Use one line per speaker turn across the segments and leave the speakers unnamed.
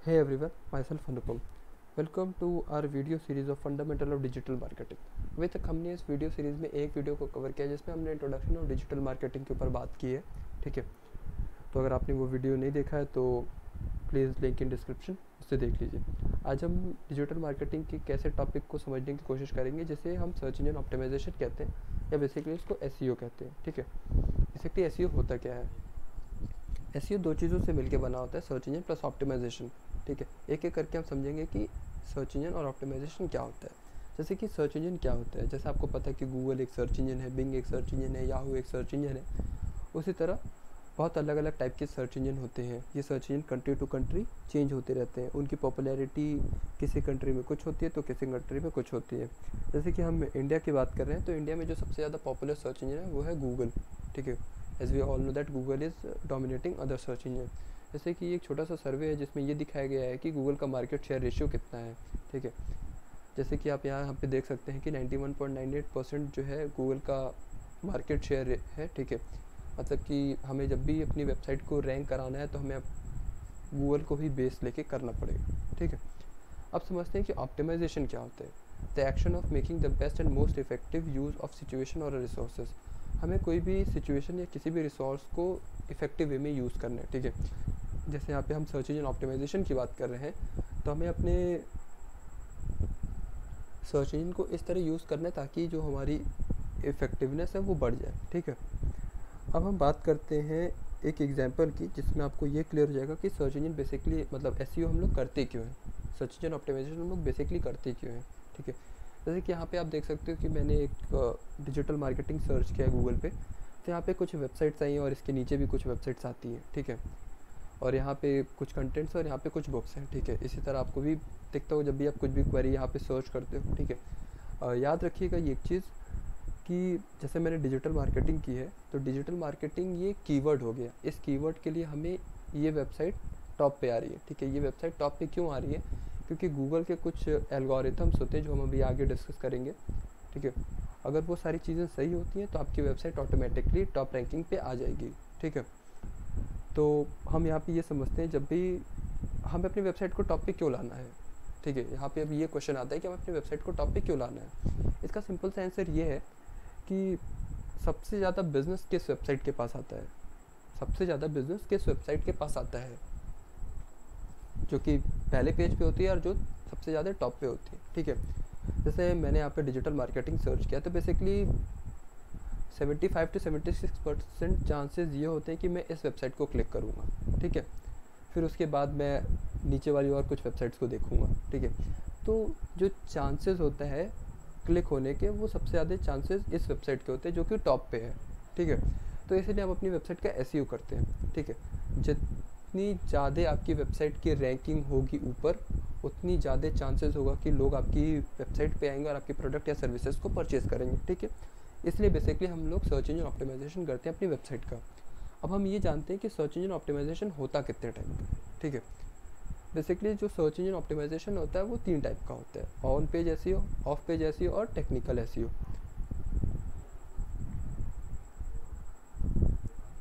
Hey everyone, myself Anupam. Welcome to our video series of Fundamental of Digital Marketing. अभी तक हमने इस video series में एक वीडियो को कवर किया जिसमें हमने इंट्रोडक्शन ऑफ डिजिटल मार्केटिंग के ऊपर बात की है, ठीक है। तो अगर आपने वो वीडियो नहीं देखा है तो प्लीज़ लिंक इन डिस्क्रिप्शन, उससे देख लीजिए। आज हम डिजिटल मार्केटिंग के कैसे टॉपिक को समझने की कोशिश करेंगे जिसे हम सर्च इंजन ऑप्टिमाइजेशन कहते हैं या बेसिकली इसको एसईओ कहते हैं, ठीक है। बेसिकली एसईओ होता क्या है? एसईओ दो चीज़ों से मिलकर बना होता है, सर्च इंजन प्लस ऑप्टिमाइजेशन, ठीक है। एक एक करके हम समझेंगे कि सर्च इंजन और ऑप्टिमाइजेशन क्या होता है। जैसे कि सर्च इंजन क्या होता है, जैसे आपको पता है कि गूगल एक सर्च इंजन है, बिंग एक सर्च इंजन है, याहू एक सर्च इंजन है। उसी तरह बहुत अलग अलग टाइप के सर्च इंजन होते हैं। ये search engine country to country change होते रहते हैं। उनकी पॉपुलैरिटी किसी कंट्री में कुछ होती है तो किसी कंट्री में कुछ होती है। जैसे कि हम इंडिया की बात कर रहे हैं तो इंडिया में जो सबसे ज़्यादा पॉपुलर सर्च इंजन है वो है गूगल, ठीक है। As we all know that Google is dominating other search engine. जैसे कि एक छोटा सा सर्वे है जिसमें ये दिखाया गया है कि गूगल का मार्केट शेयर रेशियो कितना है, ठीक है। जैसे कि आप यहाँ पे देख सकते हैं कि 91.98% जो है गूगल का मार्केट शेयर है, ठीक है। मतलब कि हमें जब भी अपनी वेबसाइट को रैंक कराना है तो हमें गूगल को ही बेस लेके करना पड़ेगा, ठीक है। अब समझते हैं कि ऑप्टिमाइजेशन क्या होता है। The action of making the best and most effective use of situation और रिसोर्सेज। हमें कोई भी सिचुएशन या किसी भी रिसोर्स को इफेक्टिव वे में यूज़ करना है, ठीक है। जैसे यहाँ पे हम सर्च इंजन ऑप्टिमाइजेशन की बात कर रहे हैं तो हमें अपने सर्च इंजन को इस तरह यूज़ करना है ताकि जो हमारी इफ़ेक्टिवनेस है वो बढ़ जाए, ठीक है। अब हम बात करते हैं एक एग्जांपल की जिसमें आपको ये क्लियर हो जाएगा कि सर्च इंजन बेसिकली मतलब एसईओ हम लोग करते क्यों हैं, सर्च इंजन ऑप्टिमाइजेशन हम लोग बेसिकली करते क्यों हैं, ठीक है। जैसे कि यहाँ पे आप देख सकते हो कि मैंने एक डिजिटल मार्केटिंग सर्च किया है गूगल पे, तो यहाँ पे कुछ वेबसाइट्स आई हैं और इसके नीचे भी कुछ वेबसाइट्स आती हैं, ठीक है। और यहाँ पे कुछ कंटेंट्स और यहाँ पे कुछ बुक्स हैं, ठीक है। इसी तरह आपको भी दिखता हो जब भी आप कुछ भी क्वेरी यहाँ पे सर्च करते हो, ठीक है। याद रखिएगा ये एक चीज़ कि जैसे मैंने डिजिटल मार्केटिंग की है तो डिजिटल मार्केटिंग ये कीवर्ड हो गया। इस कीवर्ड के लिए हमें ये वेबसाइट टॉप पे आ रही है, ठीक है। ये वेबसाइट टॉप पे क्यों आ रही है? क्योंकि गूगल के कुछ एल्गोरिथम्स होते हैं जो हम अभी आगे डिस्कस करेंगे, ठीक है। अगर वो सारी चीज़ें सही होती हैं तो आपकी वेबसाइट ऑटोमेटिकली टॉप रैंकिंग पे आ जाएगी, ठीक है। तो हम यहाँ पे ये समझते हैं जब भी हमें अपनी वेबसाइट को टॉप पे क्यों लाना है, ठीक है। यहाँ पे अभी ये क्वेश्चन आता है कि हमें अपनी वेबसाइट को टॉप पे क्यों लाना है। इसका सिंपल सा आंसर ये है कि सबसे ज़्यादा बिजनेस किस वेबसाइट के पास आता है, सबसे ज़्यादा बिजनेस किस वेबसाइट के पास आता है जो कि पहले पेज पे होती है और जो सबसे ज़्यादा टॉप पे होती है, ठीक है। जैसे मैंने यहाँ पे डिजिटल मार्केटिंग सर्च किया तो बेसिकली 75 to 76% चांसेस ये होते हैं कि मैं इस वेबसाइट को क्लिक करूँगा, ठीक है। फिर उसके बाद मैं नीचे वाली और कुछ वेबसाइट्स को देखूँगा, ठीक है। तो जो चांसेस होता है क्लिक होने के वो सबसे ज़्यादा चांसेस इस वेबसाइट के होते हैं जो कि टॉप पे है, ठीक है। तो इसलिए हम अपनी वेबसाइट का एसईओ करते हैं, ठीक है। जितनी ज़्यादा आपकी वेबसाइट की रैंकिंग होगी ऊपर उतनी ज़्यादा चांसेस होगा कि लोग आपकी वेबसाइट पे आएंगे और आपके प्रोडक्ट या सर्विसेज को परचेज़ करेंगे, ठीक है। इसलिए बेसिकली हम लोग सर्च इंजन ऑप्टिमाइजेशन करते हैं अपनी वेबसाइट का। अब हम ये जानते हैं कि सर्च इंजन ऑप्टिमाइजेशन होता कितने टाइप का है, ठीक है। बेसिकली जो सर्च इंजन ऑप्टिमाइजेशन होता है वो 3 टाइप का होता है, on page SEO, off page SEO और टेक्निकल एसईओ।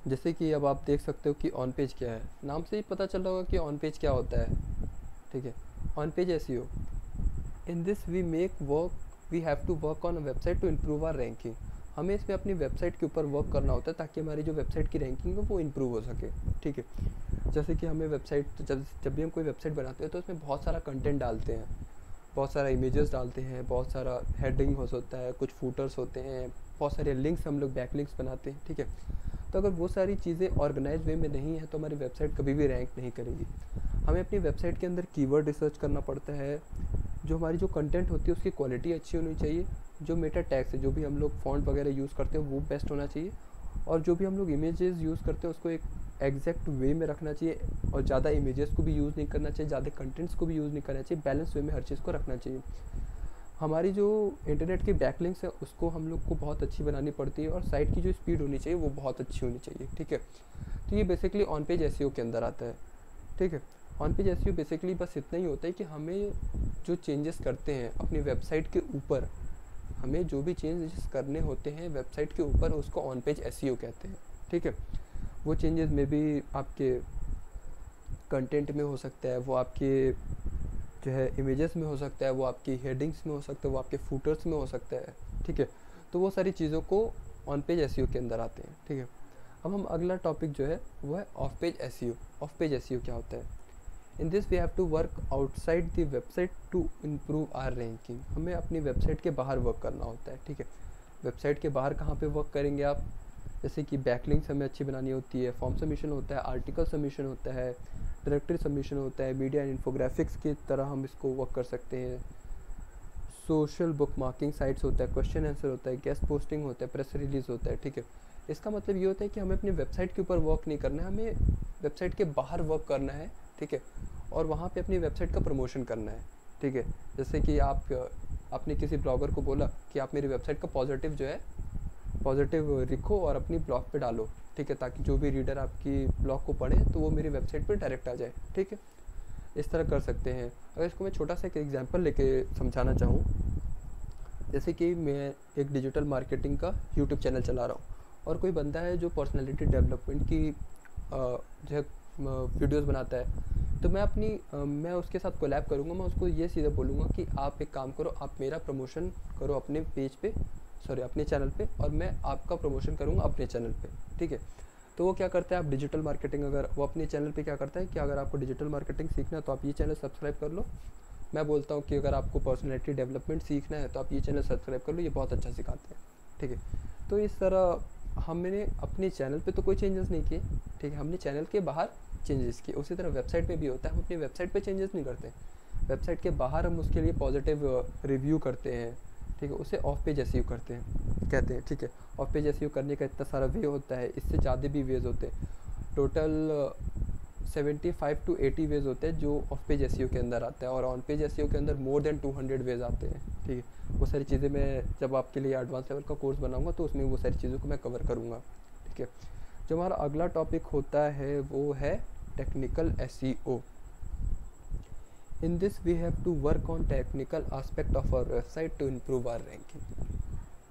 जैसे कि अब आप देख सकते हो कि ऑन पेज क्या है, नाम से ही पता चल रहा होगा कि ऑन पेज क्या होता है, ठीक है। On page SEO, in this we make work we have to work on a website to improve our ranking. हमें इसमें अपनी वेबसाइट के ऊपर वर्क करना होता है ताकि हमारी जो वेबसाइट की रैंकिंग है वो इम्प्रूव हो सके, ठीक है। जैसे कि हमें वेबसाइट जब भी हम कोई वेबसाइट बनाते हैं तो उसमें बहुत सारा कंटेंट डालते हैं, बहुत सारा इमेजेस डालते हैं, बहुत सारा हेडिंग होता है, कुछ फूटर्स होते हैं, बहुत सारे लिंक्स हम लोग बैकलिंक्स बनाते हैं, ठीक है। तो अगर वो सारी चीज़ें ऑर्गेनाइज वे में नहीं है तो हमारी वेबसाइट कभी भी रैंक नहीं करेगी। हमें अपनी वेबसाइट के अंदर कीवर्ड रिसर्च करना पड़ता है, जो हमारी जो कंटेंट होती है उसकी क्वालिटी अच्छी होनी चाहिए, जो मेटा टैग्स है जो भी हम लोग फॉन्ट वगैरह यूज़ करते हैं वो बेस्ट होना चाहिए, और जो भी हम लोग इमेजेस यूज़ करते हैं उसको एक एग्जैक्ट वे में रखना चाहिए, और ज़्यादा इमेजेस को भी यूज़ नहीं करना चाहिए, ज़्यादा कंटेंट्स को भी यूज़ नहीं करना चाहिए, बैलेंस वे में हर चीज़ को रखना चाहिए। हमारी जो इंटरनेट की बैकलिंक्स है उसको हम लोग को बहुत अच्छी बनानी पड़ती है, और साइट की जो स्पीड होनी चाहिए वो बहुत अच्छी होनी चाहिए, ठीक है। तो ये बेसिकली ऑन पेज एसईओ के अंदर आता है, ठीक है। ऑन पेज एसईओ बेसिकली बस इतना ही होता है कि हमें जो चेंजेस करते हैं अपनी वेबसाइट के ऊपर, हमें जो भी चेंजेस करने होते हैं वेबसाइट के ऊपर उसको ऑन पेज एसईओ कहते हैं, ठीक है। वो चेंजेस में भी आपके कंटेंट में हो सकता है, वो आपके जो है इमेजेस में हो सकता है, वो आपकी हेडिंग्स में हो सकता है, वो आपके फूटर्स में हो सकता है, ठीक है। तो वो सारी चीज़ों को ऑन पेज एसईओ के अंदर आते हैं, ठीक है। अब हम अगला टॉपिक जो है वो है off page SEO. Off page SEO क्या होता है? In this we have to work outside the website to improve our ranking. हमें अपनी वेबसाइट के बाहर वर्क करना होता है, ठीक है। वेबसाइट के बाहर कहाँ पे वर्क करेंगे आप? जैसे कि बैकलिंक्स हमें अच्छी बनानी होती है, फॉर्म सबमिशन होता है, आर्टिकल सबमिशन होता है, डायरेक्टरी सबमिशन होता है, मीडिया एंड इन्फोग्राफिक्स की तरह हम इसको वर्क कर सकते हैं, सोशल बुक मार्किंग साइट्स होता है, क्वेश्चन आंसर होता है, गेस्ट पोस्टिंग होता है, प्रेस रिलीज होता है, ठीक है। इसका मतलब ये होता है कि हमें अपनी वेबसाइट के ऊपर वर्क नहीं करना है, हमें वेबसाइट के बाहर वर्क करना है, ठीक है। और वहाँ पे अपनी वेबसाइट का प्रमोशन करना है, ठीक है। जैसे कि आपने किसी ब्लॉगर को बोला कि आप मेरी वेबसाइट का पॉजिटिव लिखो और अपनी ब्लॉग पे डालो, ठीक है, ताकि जो भी रीडर आपकी ब्लॉग को पढ़े तो वो मेरी वेबसाइट पे डायरेक्ट आ जाए, ठीक है। इस तरह कर सकते हैं। अगर इसको मैं छोटा सा एक एग्जांपल लेके समझाना चाहूँ, जैसे कि मैं एक डिजिटल मार्केटिंग का यूट्यूब चैनल चला रहा हूँ और कोई बंदा है जो पर्सनालिटी डेवलपमेंट की जो है वीडियोस बनाता है, तो मैं उसके साथ कोलैब करूँगा। मैं उसको ये सीधा बोलूँगा कि आप एक काम करो, आप मेरा प्रमोशन करो अपने पेज पे, अपने चैनल पे, और मैं आपका प्रमोशन करूँगा अपने चैनल पे, ठीक है। तो वो क्या करता है, आप डिजिटल मार्केटिंग, अगर वो अपने चैनल पे क्या करता है कि अगर आपको डिजिटल मार्केटिंग सीखना है तो आप ये चैनल सब्सक्राइब कर लो। मैं बोलता हूँ कि अगर आपको पर्सनैलिटी डेवलपमेंट सीखना है तो आप ये चैनल सब्सक्राइब कर लो, ये बहुत अच्छा सिखाते हैं, ठीक है। तो इस तरह हमने अपने चैनल पे तो कोई चेंजेस नहीं किए, ठीक है, हमने चैनल के बाहर चेंजेस किए। उसी तरह वेबसाइट पे भी होता है, हम अपनी वेबसाइट पे चेंजेस नहीं करते, वेबसाइट के बाहर हम उसके लिए पॉजिटिव रिव्यू करते हैं, ठीक है, उसे ऑफ पेज एसईओ कहते हैं, ठीक है। ऑफ पेज एसईओ करने का इतना सारा वे होता है, इससे ज़्यादा भी वेज होते हैं, टोटल 75 to 80 वेज होते हैं जो ऑफ पेज एसईओ के अंदर आते हैं, और ऑन पेज एसईओ के अंदर मोर देन 200 वेज आते हैं, ठीक है। वो सारी चीज़ें मैं जब आपके लिए एडवांस लेवल का कोर्स बनाऊंगा तो उसमें वो सारी चीज़ों को मैं कवर करूँगा, ठीक है। जो हमारा अगला टॉपिक होता है वो है technical SEO. In this we have to work on technical aspect of our website to improve our ranking.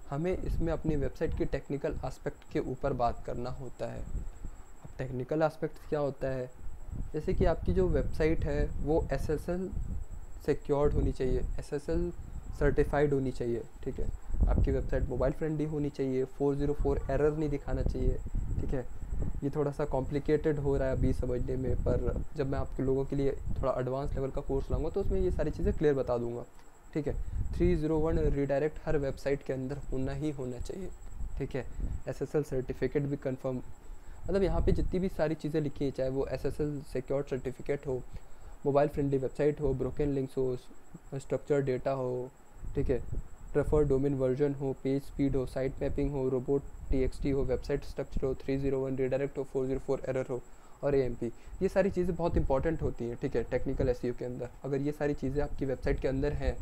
हमें इसमें अपनी वेबसाइट के टेक्निकल एस्पेक्ट के ऊपर बात करना होता है। अब टेक्निकल एस्पेक्ट क्या होता है? जैसे कि आपकी जो वेबसाइट है वो SSL सिक्योर्ड होनी चाहिए, SSL सर्टिफाइड होनी चाहिए, ठीक है। आपकी वेबसाइट मोबाइल फ्रेंडली होनी चाहिए, 404 एरर नहीं दिखाना चाहिए, ठीक है। ये थोड़ा सा कॉम्प्लिकेटेड हो रहा है अभी समझने में, पर जब मैं आपके लोगों के लिए थोड़ा एडवांस लेवल का कोर्स लाऊंगा तो उसमें ये सारी चीज़ें क्लियर बता दूंगा, ठीक है। 301 रीडायरेक्ट हर वेबसाइट के अंदर होना ही होना चाहिए, ठीक है। SSL सर्टिफिकेट भी कंफर्म, मतलब यहाँ पे जितनी भी सारी चीज़ें लिखी हैं, चाहे वो SSL सिक्योर सर्टिफिकेट हो, मोबाइल फ्रेंडली वेबसाइट हो, ब्रोकन लिंक्स हो, स्ट्रक्चर डेटा हो, ठीक है, प्रेफर्ड डोमेन वर्जन हो, पेज स्पीड हो, साइट मैपिंग हो, रोबोट TXT हो, वेबसाइट स्ट्रक्चर हो, 301 रीडायरेक्ट हो, 404 एरर हो, और AMP। ये सारी चीज़ें बहुत इंपॉर्टेंट होती हैं, ठीक है, टेक्निकल एसईओ के अंदर। अगर ये सारी चीज़ें आपकी वेबसाइट के अंदर हैं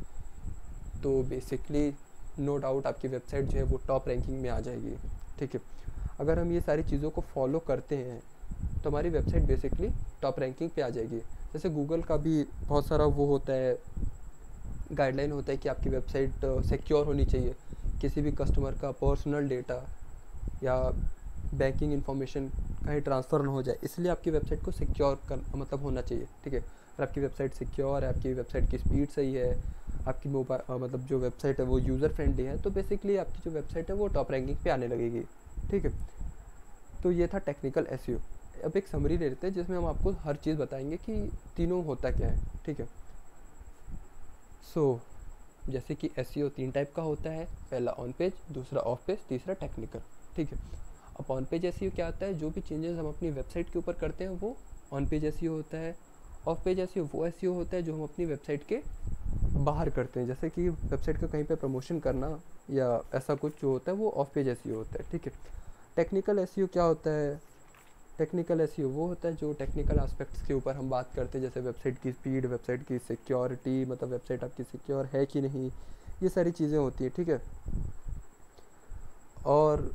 तो बेसिकली नो डाउट आपकी वेबसाइट जो है वो टॉप रैंकिंग में आ जाएगी, ठीक है। अगर हम ये सारी चीज़ों को फॉलो करते हैं तो हमारी वेबसाइट बेसिकली टॉप रैंकिंग पे आ जाएगी। जैसे गूगल का भी बहुत सारा वो होता है, गाइडलाइन होता है कि आपकी वेबसाइट सिक्योर होनी चाहिए, किसी भी कस्टमर का पर्सनल डेटा या बैंकिंग इन्फॉर्मेशन कहीं ट्रांसफ़र ना हो जाए, इसलिए आपकी वेबसाइट को सिक्योर कर मतलब होना चाहिए, ठीक है। अगर आपकी वेबसाइट सिक्योर है, आपकी वेबसाइट की स्पीड सही है, आपकी मोबाइल मतलब जो वेबसाइट है वो यूज़र फ्रेंडली है, तो बेसिकली आपकी जो वेबसाइट है वो टॉप रैंकिंग पे आने लगेगी, ठीक है। तो ये था टेक्निकल एसईओ। अब एक समरी ले लेते हैं जिसमें हम आपको हर चीज़ बताएंगे कि तीनों होता क्या है, ठीक है। जैसे कि एसईओ 3 टाइप का होता है, पहला ऑन पेज, दूसरा ऑफ पेज, तीसरा टेक्निकल, ठीक है। अब ऑन पेज एसईओ क्या आता है? जो भी चेंजेस हम अपनी वेबसाइट के ऊपर करते हैं वो ऑन पेज एसईओ होता है। ऑफ पेज एसईओ वो एसईओ होता है जो हम अपनी वेबसाइट के बाहर करते हैं, जैसे कि वेबसाइट का कहीं पे प्रमोशन करना या ऐसा कुछ जो होता है वो ऑफ पेज एसईओ होता है, ठीक है। टेक्निकल एसईओ क्या होता है? टेक्निकल एसईओ वो होता है जो टेक्निकल एस्पेक्ट्स के ऊपर हम बात करते हैं, जैसे वेबसाइट की स्पीड, वेबसाइट की सिक्योरिटी, मतलब वेबसाइट आपकी सिक्योर है कि नहीं, ये सारी चीज़ें होती हैं, ठीक है। और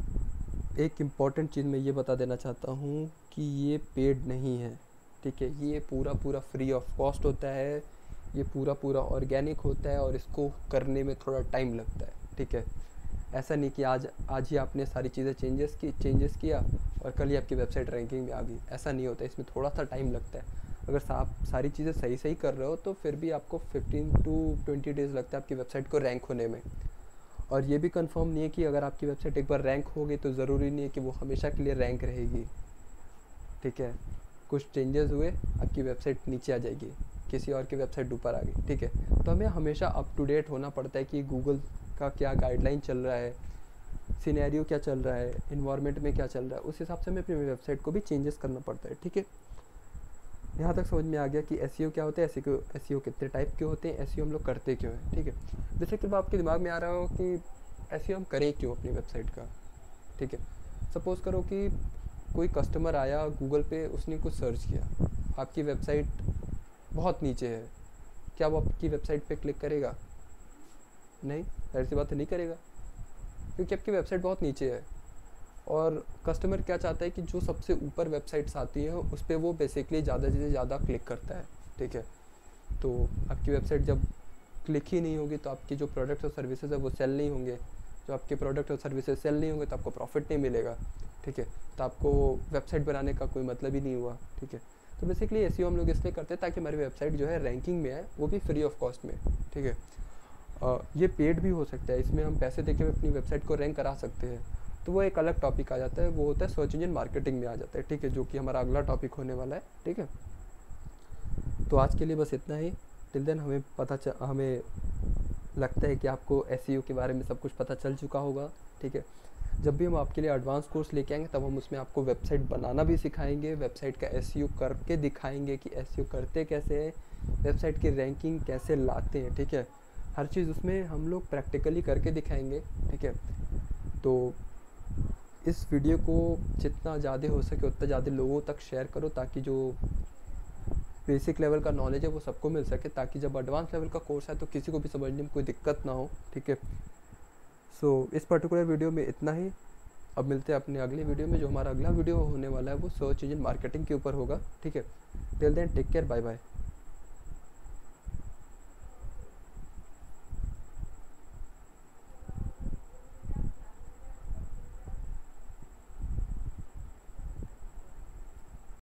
एक इम्पॉर्टेंट चीज़ मैं ये बता देना चाहता हूँ कि ये पेड नहीं है, ठीक है। ये पूरा फ्री ऑफ कॉस्ट होता है, ये पूरा ऑर्गेनिक होता है और इसको करने में थोड़ा टाइम लगता है, ठीक है। ऐसा नहीं कि आज ही आपने सारी चीज़ें चेंजेस किया और कल ही आपकी वेबसाइट रैंकिंग में आ गई, ऐसा नहीं होता है। इसमें थोड़ा सा टाइम लगता है। अगर आप सारी चीज़ें सही सही कर रहे हो तो फिर भी आपको 15 to 20 डेज़ लगता है आपकी वेबसाइट को रैंक होने में। और ये भी कंफर्म नहीं है कि अगर आपकी वेबसाइट एक बार रैंक हो गई तो ज़रूरी नहीं है कि वो हमेशा के लिए रैंक रहेगी, ठीक है। कुछ चेंजेस हुए आपकी वेबसाइट नीचे आ जाएगी, किसी और की वेबसाइट ऊपर आ गई, ठीक है। तो हमें हमेशा अप टू डेट होना पड़ता है कि गूगल का क्या गाइडलाइन चल रहा है, सिनेरियो क्या चल रहा है, इन्वायरमेंट में क्या चल रहा है, उस हिसाब से हमें अपनी वेबसाइट को भी चेंजेस करना पड़ता है, ठीक है। यहाँ तक समझ में आ गया कि एसईओ क्या होता है, एसईओ कितने टाइप के होते हैं, एसईओ हम लोग करते क्यों हैं, ठीक है। जैसे कि आपके दिमाग में आ रहा हो कि एसईओ हम करें क्यों अपनी वेबसाइट का, ठीक है। सपोज़ करो कि कोई कस्टमर आया गूगल पे, उसने कुछ सर्च किया, आपकी वेबसाइट बहुत नीचे है, क्या वो आपकी वेबसाइट पे क्लिक करेगा? नहीं, ऐसी बात नहीं करेगा, क्योंकि आपकी वेबसाइट बहुत नीचे है। और कस्टमर क्या चाहता है कि जो सबसे ऊपर वेबसाइट्स आती हैं उस पर वो बेसिकली ज़्यादा से ज़्यादा क्लिक करता है, ठीक है। तो आपकी वेबसाइट जब क्लिक ही नहीं होगी तो आपकी जो प्रोडक्ट्स और सर्विसेज है वो सेल नहीं होंगे, जो आपके प्रोडक्ट और सर्विसेज सेल नहीं होंगे तो आपको प्रॉफिट नहीं मिलेगा, ठीक है। तो आपको वेबसाइट बनाने का कोई मतलब ही नहीं हुआ, ठीक है। तो बेसिकली एसईओ हम लोग इसलिए करते हैं ताकि हमारी वेबसाइट जो है रैंकिंग में है, वो भी फ्री ऑफ कॉस्ट में, ठीक है। ये पेड भी हो सकता है, इसमें हम पैसे देके अपनी वेबसाइट को रैंक करा सकते हैं, तो वो एक अलग टॉपिक आ जाता है, वो होता है सर्च इंजन मार्केटिंग में आ जाता है, ठीक है, जो कि हमारा अगला टॉपिक होने वाला है, ठीक है। तो आज के लिए बस इतना ही। टिल देन हमें लगता है कि आपको एसईओ के बारे में सब कुछ पता चल चुका होगा, ठीक है। जब भी हम आपके लिए एडवांस कोर्स लेके आएंगे तब हम उसमें आपको वेबसाइट बनाना भी सिखाएंगे, वेबसाइट का एसईओ करके दिखाएंगे कि एसईओ करते कैसे हैं, वेबसाइट की रैंकिंग कैसे लाते हैं, ठीक है। हर चीज़ उसमें हम लोग प्रैक्टिकली करके दिखाएंगे, ठीक है। तो इस वीडियो को जितना ज़्यादा हो सके उतना ज़्यादा लोगों तक शेयर करो, ताकि जो बेसिक लेवल का नॉलेज है वो सबको मिल सके, ताकि जब एडवांस लेवल का कोर्स है तो किसी को भी समझने में कोई दिक्कत ना हो, ठीक है। सो इस पर्टिकुलर वीडियो में इतना ही। अब मिलते हैं अपने अगले वीडियो में, जो हमारा अगला वीडियो होने वाला है वो सर्च इंजन मार्केटिंग के ऊपर होगा, ठीक है। Till then take care, bye bye.